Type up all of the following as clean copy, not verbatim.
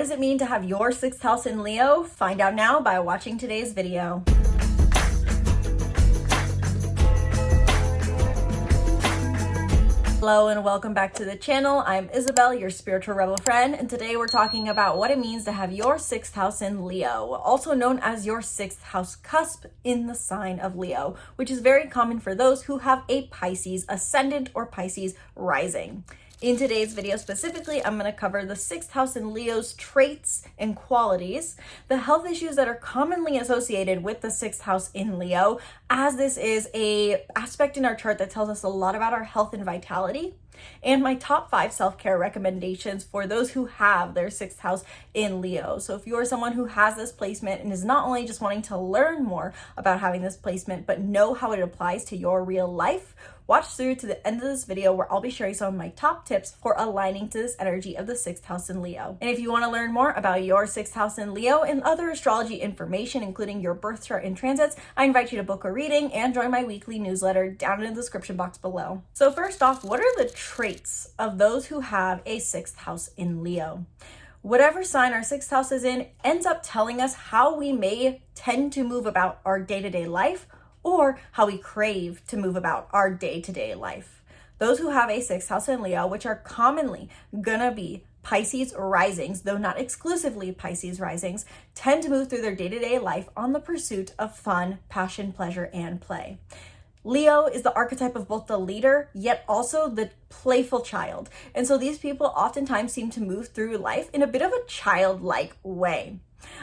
What does it mean to have your sixth house in Leo? Find out now by watching today's video. Hello and welcome back to the channel. I'm Isabel, your spiritual rebel friend, and today we're talking about what it means to have your sixth house in Leo, also known as your sixth house cusp in the sign of Leo, which is very common for those who have a Pisces ascendant or Pisces rising. In today's video specifically, I'm going to cover the sixth house in Leo's traits and qualities, the health issues that are commonly associated with the sixth house in Leo, as this is an aspect in our chart that tells us a lot about our health and vitality, and my top 5 self-care recommendations for those who have their sixth house in Leo. So if you are someone who has this placement and is not only just wanting to learn more about having this placement, but know how it applies to your real life, watch through to the end of this video where I'll be sharing some of my top tips for aligning to this energy of the sixth house in Leo. And if you want to learn more about your sixth house in Leo and other astrology information, including your birth chart and transits, I invite you to book a reading and join my weekly newsletter down in the description box below. So first off, what are the traits of those who have a sixth house in Leo? Whatever sign our sixth house is in ends up telling us how we may tend to move about our day-to-day life, or how we crave to move about our day-to-day life. Those who have a sixth house in Leo, which are commonly gonna be Pisces risings, though not exclusively Pisces risings, tend to move through their day-to-day life on the pursuit of fun, passion, pleasure, and play. Leo is the archetype of both the leader, yet also the playful child. And so these people oftentimes seem to move through life in a bit of a childlike way.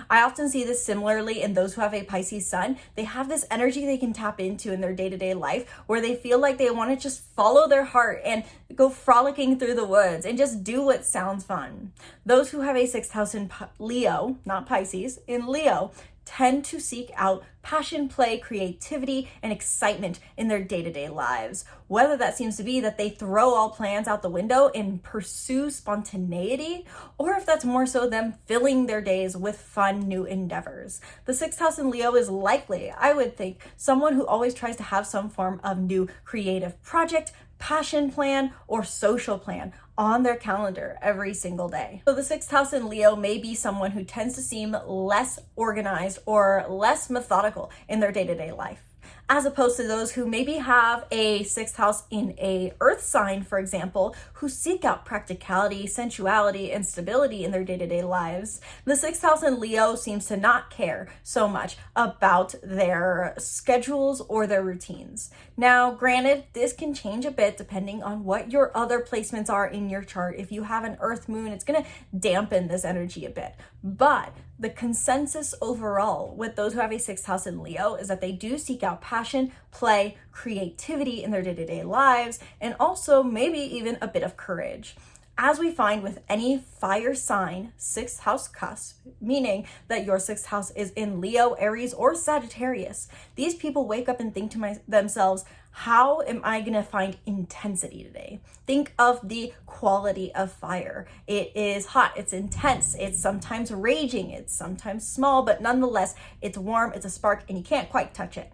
I often see this similarly in those who have a Pisces sun. They have this energy they can tap into in their day-to-day life where they feel like they want to just follow their heart and go frolicking through the woods and just do what sounds fun. Those who have a sixth house in Leo, not Pisces, in Leo, tend to seek out passion, play, creativity, and excitement in their day-to-day lives. Whether that seems to be that they throw all plans out the window and pursue spontaneity, or if that's more so them filling their days with fun new endeavors. The sixth house in Leo is likely, I would think, someone who always tries to have some form of new creative project, passion plan, or social plan on their calendar every single day. So the sixth house in Leo may be someone who tends to seem less organized or less methodical in their day-to-day life, as opposed to those who maybe have a sixth house in a earth sign, for example, who seek out practicality, sensuality, and stability in their day-to-day lives. The sixth house in Leo seems to not care so much about their schedules or their routines. Now, granted, this can change a bit depending on what your other placements are in your chart. If you have an earth moon, it's going to dampen this energy a bit. But the consensus overall with those who have a sixth house in Leo is that they do seek out passion, play, creativity in their day-to-day lives, and also maybe even a bit of courage. As we find with any fire sign, sixth house cusp, meaning that your sixth house is in Leo, Aries, or Sagittarius, these people wake up and think to themselves, how am I going to find intensity today? Think of the quality of fire. It is hot, it's intense, it's sometimes raging, it's sometimes small, but nonetheless, it's warm, it's a spark, and you can't quite touch it.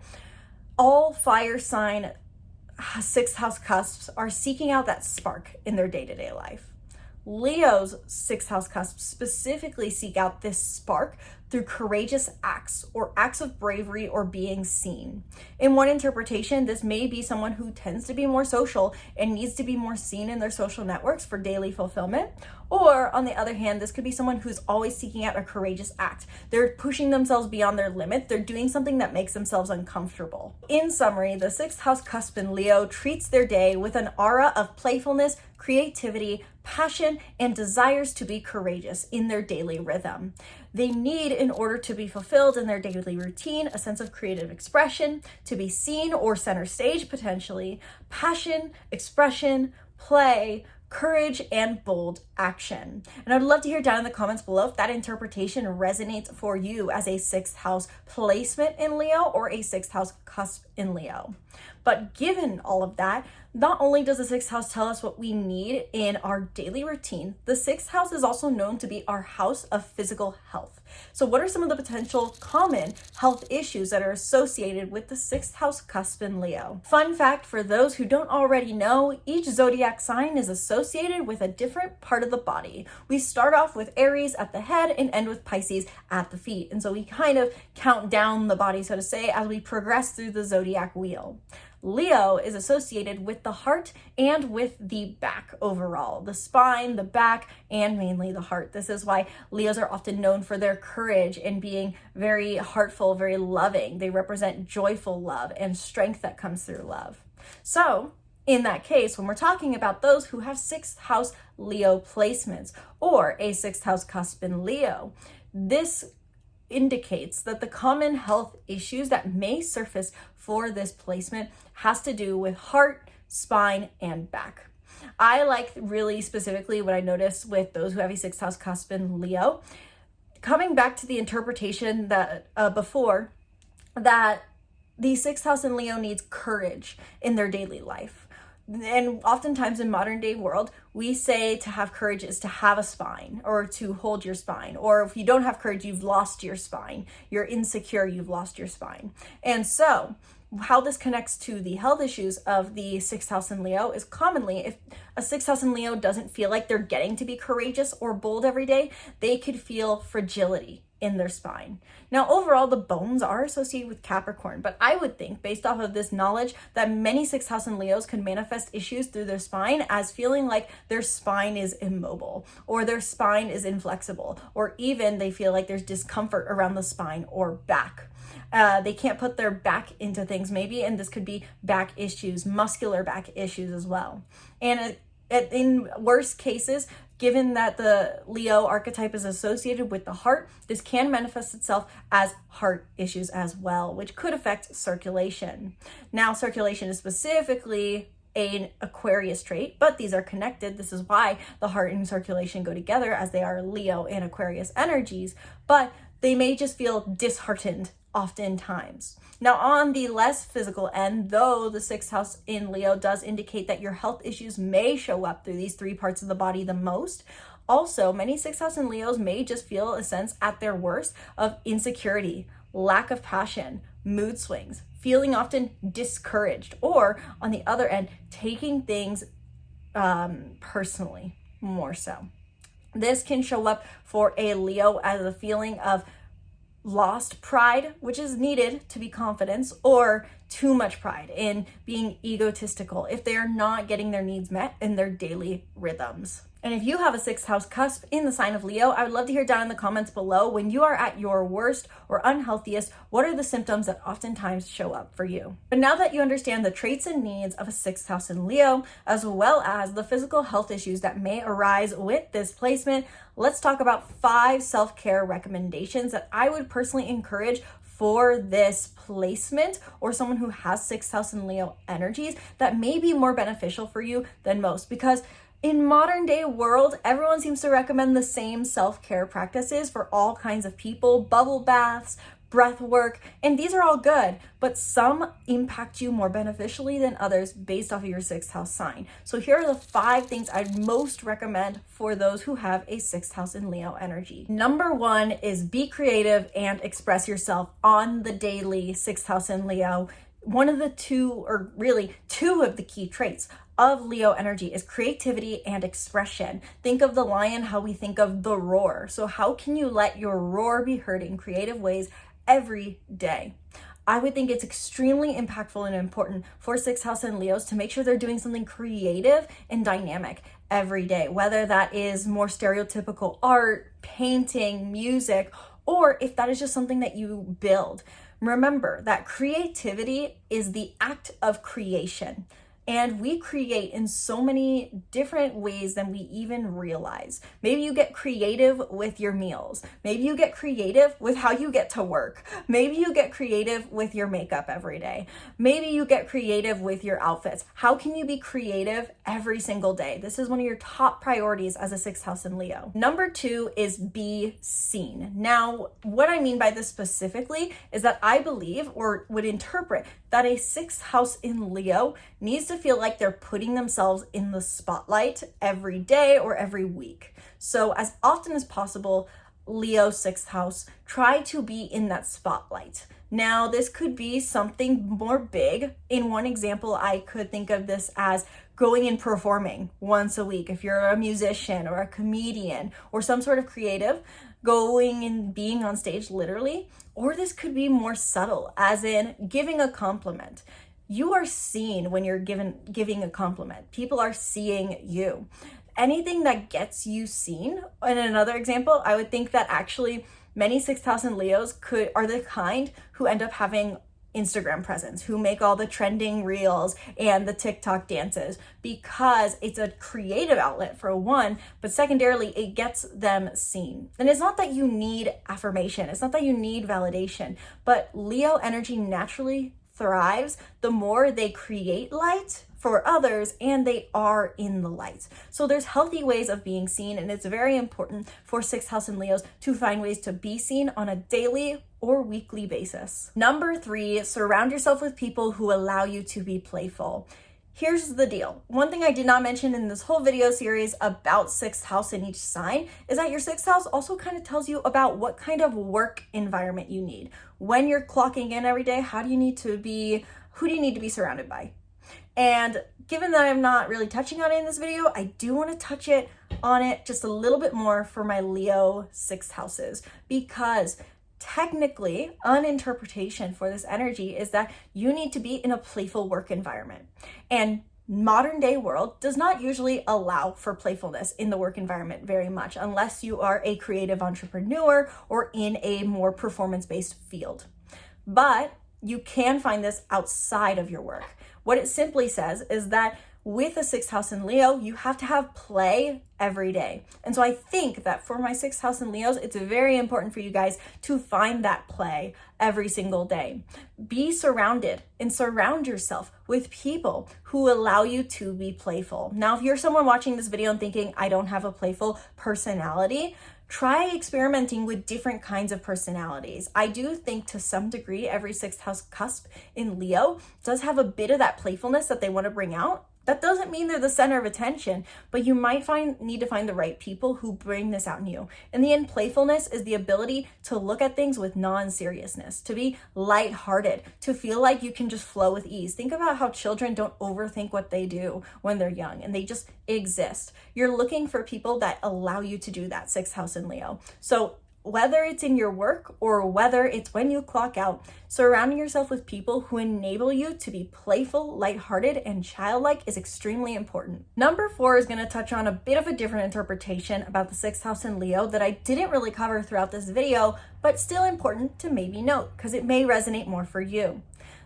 All fire sign sixth house cusps are seeking out that spark in their day-to-day life. Leo's sixth house cusps specifically seek out this spark through courageous acts or acts of bravery or being seen. In one interpretation, this may be someone who tends to be more social and needs to be more seen in their social networks for daily fulfillment. Or on the other hand, this could be someone who's always seeking out a courageous act. They're pushing themselves beyond their limits. They're doing something that makes themselves uncomfortable. In summary, the sixth house cusp in Leo treats their day with an aura of playfulness, creativity, passion, and desires to be courageous in their daily rhythm. They need, in order to be fulfilled in their daily routine, a sense of creative expression, to be seen or center stage potentially, passion, expression, play, courage, and bold action. And I'd love to hear down in the comments below if that interpretation resonates for you as a sixth house placement in Leo or a sixth house cusp in Leo. But given all of that, Not only does the sixth house tell us what we need in our daily routine, the sixth house is also known to be our house of physical health. So what are some of the potential common health issues that are associated with the sixth house cusp in Leo? Fun fact for those who don't already know, each zodiac sign is associated with a different part of the body. We start off with Aries at the head and end with Pisces at the feet. And so we kind of count down the body, so to say, as we progress through the zodiac wheel. Leo is associated with the heart and with the back overall, the spine, the back, and mainly the heart. This is why Leos are often known for their courage and being very heartful, very loving. They represent joyful love and strength that comes through love. So, in that case, when we're talking about those who have sixth house Leo placements or a sixth house cusp in Leo, this indicates that the common health issues that may surface for this placement has to do with heart, spine, and back. I like really specifically what I noticed with those who have a sixth house cusp in Leo, coming back to the interpretation that before, that the sixth house in Leo needs courage in their daily life. And oftentimes in modern day world, we say to have courage is to have a spine or to hold your spine. Or if you don't have courage, you've lost your spine. You're insecure, you've lost your spine. And so how this connects to the health issues of the sixth house in Leo is commonly if a sixth house in Leo doesn't feel like they're getting to be courageous or bold every day, they could feel fragility in their spine. Now, overall, the bones are associated with Capricorn, but I would think, based off of this knowledge, that many sixth house in Leos can manifest issues through their spine as feeling like their spine is immobile, or their spine is inflexible, or even they feel like there's discomfort around the spine or back. They can't put their back into things maybe, and this could be back issues, muscular back issues as well. And in worst cases, given that the Leo archetype is associated with the heart, this can manifest itself as heart issues as well, which could affect circulation. Now, circulation is specifically an Aquarius trait, but these are connected. This is why the heart and circulation go together, as they are Leo and Aquarius energies, but they may just feel disheartened oftentimes. Now, on the less physical end, though the sixth house in Leo does indicate that your health issues may show up through these three parts of the body the most, also many sixth house in Leos may just feel a sense at their worst of insecurity, lack of passion, mood swings, feeling often discouraged, or on the other end, taking things personally more so. This can show up for a Leo as a feeling of lost pride, which is needed to be confidence, or too much pride in being egotistical if they are not getting their needs met in their daily rhythms. And if you have a sixth house cusp in the sign of Leo, I would love to hear down in the comments below, when you are at your worst or unhealthiest, what are the symptoms that oftentimes show up for you? But now that you understand the traits and needs of a sixth house in Leo, as well as the physical health issues that may arise with this placement, let's talk about 5 self-care recommendations that I would personally encourage for this placement, or someone who has sixth house in Leo energies, that may be more beneficial for you than most. Because in modern day world, everyone seems to recommend the same self-care practices for all kinds of people: bubble baths, breath work, and these are all good, but some impact you more beneficially than others based off of your sixth house sign. So here are the 5 things I'd most recommend for those who have a sixth house in Leo energy. Number 1 is be creative and express yourself on the daily. Sixth house in Leo, one of the 2 of the key traits of Leo energy is creativity and expression. Think of the lion, how we think of the roar. So how can you let your roar be heard in creative ways every day? I would think it's extremely impactful and important for sixth house and Leos to make sure they're doing something creative and dynamic every day, whether that is more stereotypical art, painting, music, or if that is just something that you build. Remember that creativity is the act of creation. And we create in so many different ways than we even realize. Maybe you get creative with your meals. Maybe you get creative with how you get to work. Maybe you get creative with your makeup every day. Maybe you get creative with your outfits. How can you be creative every single day? This is one of your top priorities as a sixth house in Leo. Number 2 is be seen. Now, what I mean by this specifically is that I believe, or would interpret, that a sixth house in Leo needs to to feel like they're putting themselves in the spotlight every day or every week. So as often as possible, Leo 6th house, try to be in that spotlight. Now, this could be something more big. In one example, I could think of this as going and performing once a week. If you're a musician or a comedian or some sort of creative, going and being on stage literally. Or this could be more subtle, as in giving a compliment. You are seen when you're giving a compliment. People are seeing you. Anything that gets you seen. In another example, I would think that actually many 6th house and Leos are the kind who end up having Instagram presence, who make all the trending reels and the TikTok dances, because it's a creative outlet for one, but secondarily, it gets them seen. And it's not that you need affirmation, it's not that you need validation, but Leo energy naturally thrives the more they create light for others and they are in the light. So there's healthy ways of being seen, and it's very important for 6th house and Leos to find ways to be seen on a daily or weekly basis. Number 3, surround yourself with people who allow you to be playful. Here's the deal. One thing I did not mention in this whole video series about 6th house in each sign is that your 6th house also kind of tells you about what kind of work environment you need. When you're clocking in every day, who do you need to be surrounded by? And given that I'm not really touching on it in this video, I do want to touch on it just a little bit more for my Leo 6th houses, because technically, an interpretation for this energy is that you need to be in a playful work environment. And modern day world does not usually allow for playfulness in the work environment very much, unless you are a creative entrepreneur or in a more performance-based field. But you can find this outside of your work. What it simply says is that with a 6th house in Leo, you have to have play every day. And so I think that for my 6th house in Leos, it's very important for you guys to find that play every single day. Be surrounded and surround yourself with people who allow you to be playful. Now, if you're someone watching this video and thinking, I don't have a playful personality, try experimenting with different kinds of personalities. I do think to some degree, every 6th house cusp in Leo does have a bit of that playfulness that they want to bring out. That doesn't mean they're the center of attention, but you might need to find the right people who bring this out in you. In the end, playfulness is the ability to look at things with non-seriousness, to be lighthearted, to feel like you can just flow with ease. Think about how children don't overthink what they do when they're young and they just exist. You're looking for people that allow you to do that, 6th house in Leo. So whether it's in your work or whether it's when you clock out, surrounding yourself with people who enable you to be playful, lighthearted, and childlike is extremely important. Number 4 is going to touch on a bit of a different interpretation about the 6th house in Leo that I didn't really cover throughout this video, but still important to maybe note because it may resonate more for you.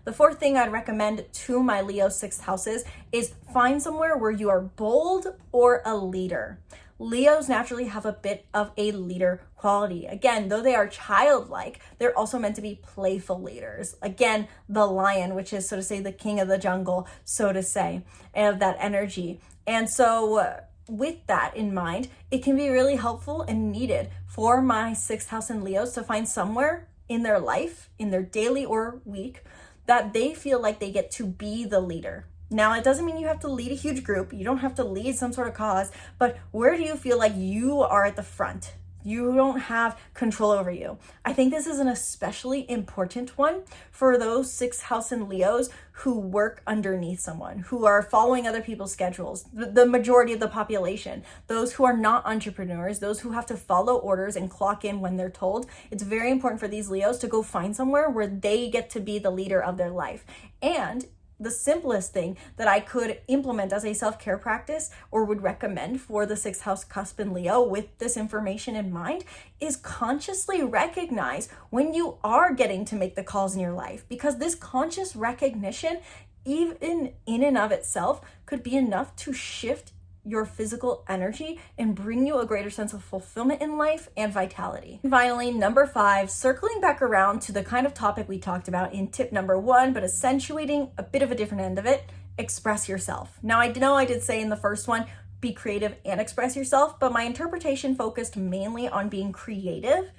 The 4th thing I'd recommend to my Leo 6th houses is find somewhere where you are bold or a leader. Leos naturally have a bit of a leader quality. Again, though they are childlike, they're also meant to be playful leaders. Again, the lion, which is, so to say, the king of the jungle, so to say, and of that energy. And so with that in mind, it can be really helpful and needed for my 6th house in Leos to find somewhere in their life, in their daily or week, that they feel like they get to be the leader. Now, it doesn't mean you have to lead a huge group. You don't have to lead some sort of cause, but where do you feel like you are at the front? You don't have control over you. I think this is an especially important one for those 6th house and Leos who work underneath someone, who are following other people's schedules, the majority of the population, those who are not entrepreneurs, those who have to follow orders and clock in when they're told. It's very important for these Leos to go find somewhere where they get to be the leader of their life. And the simplest thing that I could implement as a self-care practice or would recommend for the 6th house cusp in Leo with this information in mind is consciously recognize when you are getting to make the calls in your life, because this conscious recognition, even in and of itself, could be enough to shift your physical energy and bring you a greater sense of fulfillment in life and vitality. And finally, number 5, circling back around to the kind of topic we talked about in tip number 1, but accentuating a bit of a different end of it, express yourself. Now, I know I did say in the first one, be creative and express yourself, but my interpretation focused mainly on being creative.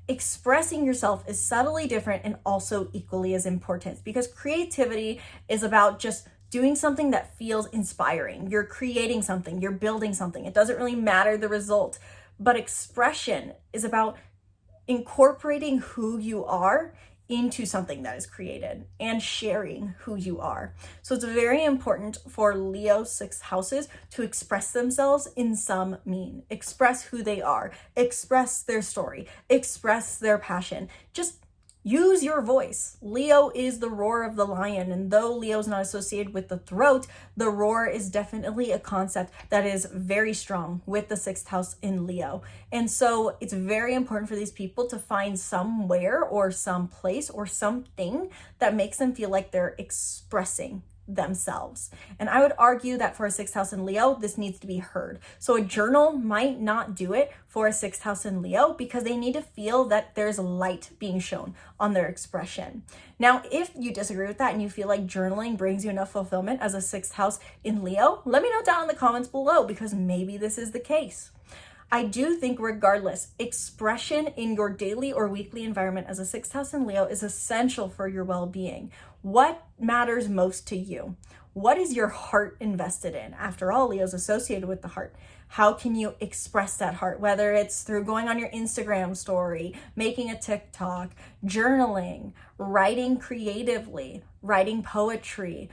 Expressing yourself is subtly different and also equally as important, because creativity is about just doing something that feels inspiring. You're creating something, you're building something. It doesn't really matter the result, but expression is about incorporating who you are into something that is created and sharing who you are. So it's very important for Leo 6 houses to express themselves in some mean. Express who they are, express their story, express their passion. Just use your voice. Leo is the roar of the lion, and though Leo is not associated with the throat, the roar is definitely a concept that is very strong with the 6th house in Leo. And so it's very important for these people to find somewhere or some place or something that makes them feel like they're expressing themselves. And I would argue that for a 6th house in Leo, this needs to be heard. So a journal might not do it for a 6th house in Leo because they need to feel that there's light being shown on their expression. Now, if you disagree with that and you feel like journaling brings you enough fulfillment as a 6th house in Leo, let me know down in the comments below, because maybe this is the case. I do think regardless, expression in your daily or weekly environment as a 6th house in Leo is essential for your well-being. What matters most to you? What is your heart invested in? After all, Leo's associated with the heart. How can you express that heart? Whether it's through going on your Instagram story, making a TikTok, journaling, writing creatively, writing poetry,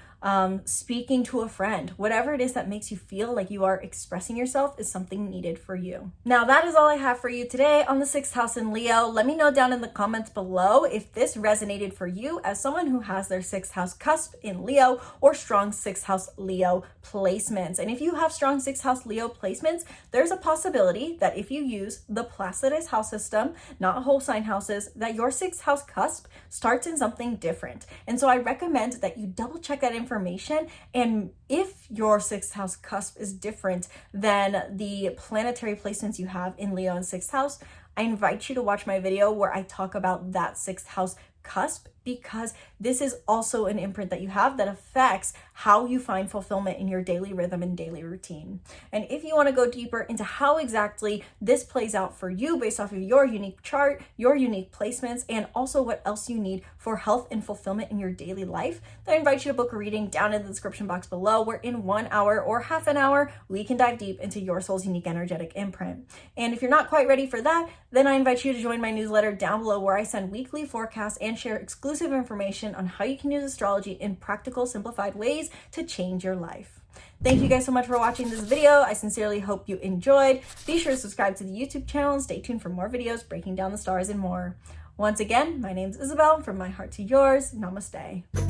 speaking to a friend, whatever it is that makes you feel like you are expressing yourself is something needed for you. Now, that is all I have for you today on the 6th house in Leo. Let me know down in the comments below if this resonated for you as someone who has their 6th house cusp in Leo or strong 6th house Leo placements. And if you have strong 6th house Leo placements, there's a possibility that if you use the Placidus house system, not whole sign houses, that your 6th house cusp starts in something different. And so I recommend that you double check that information. And if your 6th house cusp is different than the planetary placements you have in Leo and 6th house, I invite you to watch my video where I talk about that 6th house cusp, because this is also an imprint that you have that affects how you find fulfillment in your daily rhythm and daily routine. And if you want to go deeper into how exactly this plays out for you based off of your unique chart, your unique placements, and also what else you need for health and fulfillment in your daily life, then I invite you to book a reading down in the description box below, where in 1 hour or half an hour, we can dive deep into your soul's unique energetic imprint. And if you're not quite ready for that, then I invite you to join my newsletter down below, where I send weekly forecasts and share exclusive information on how you can use astrology in practical, simplified ways to change your life. Thank you guys so much for watching this video. I sincerely hope you enjoyed. Be sure to subscribe to the YouTube channel and stay tuned for more videos breaking down the stars and more. Once again, my name's Isabel. From my heart to yours, namaste.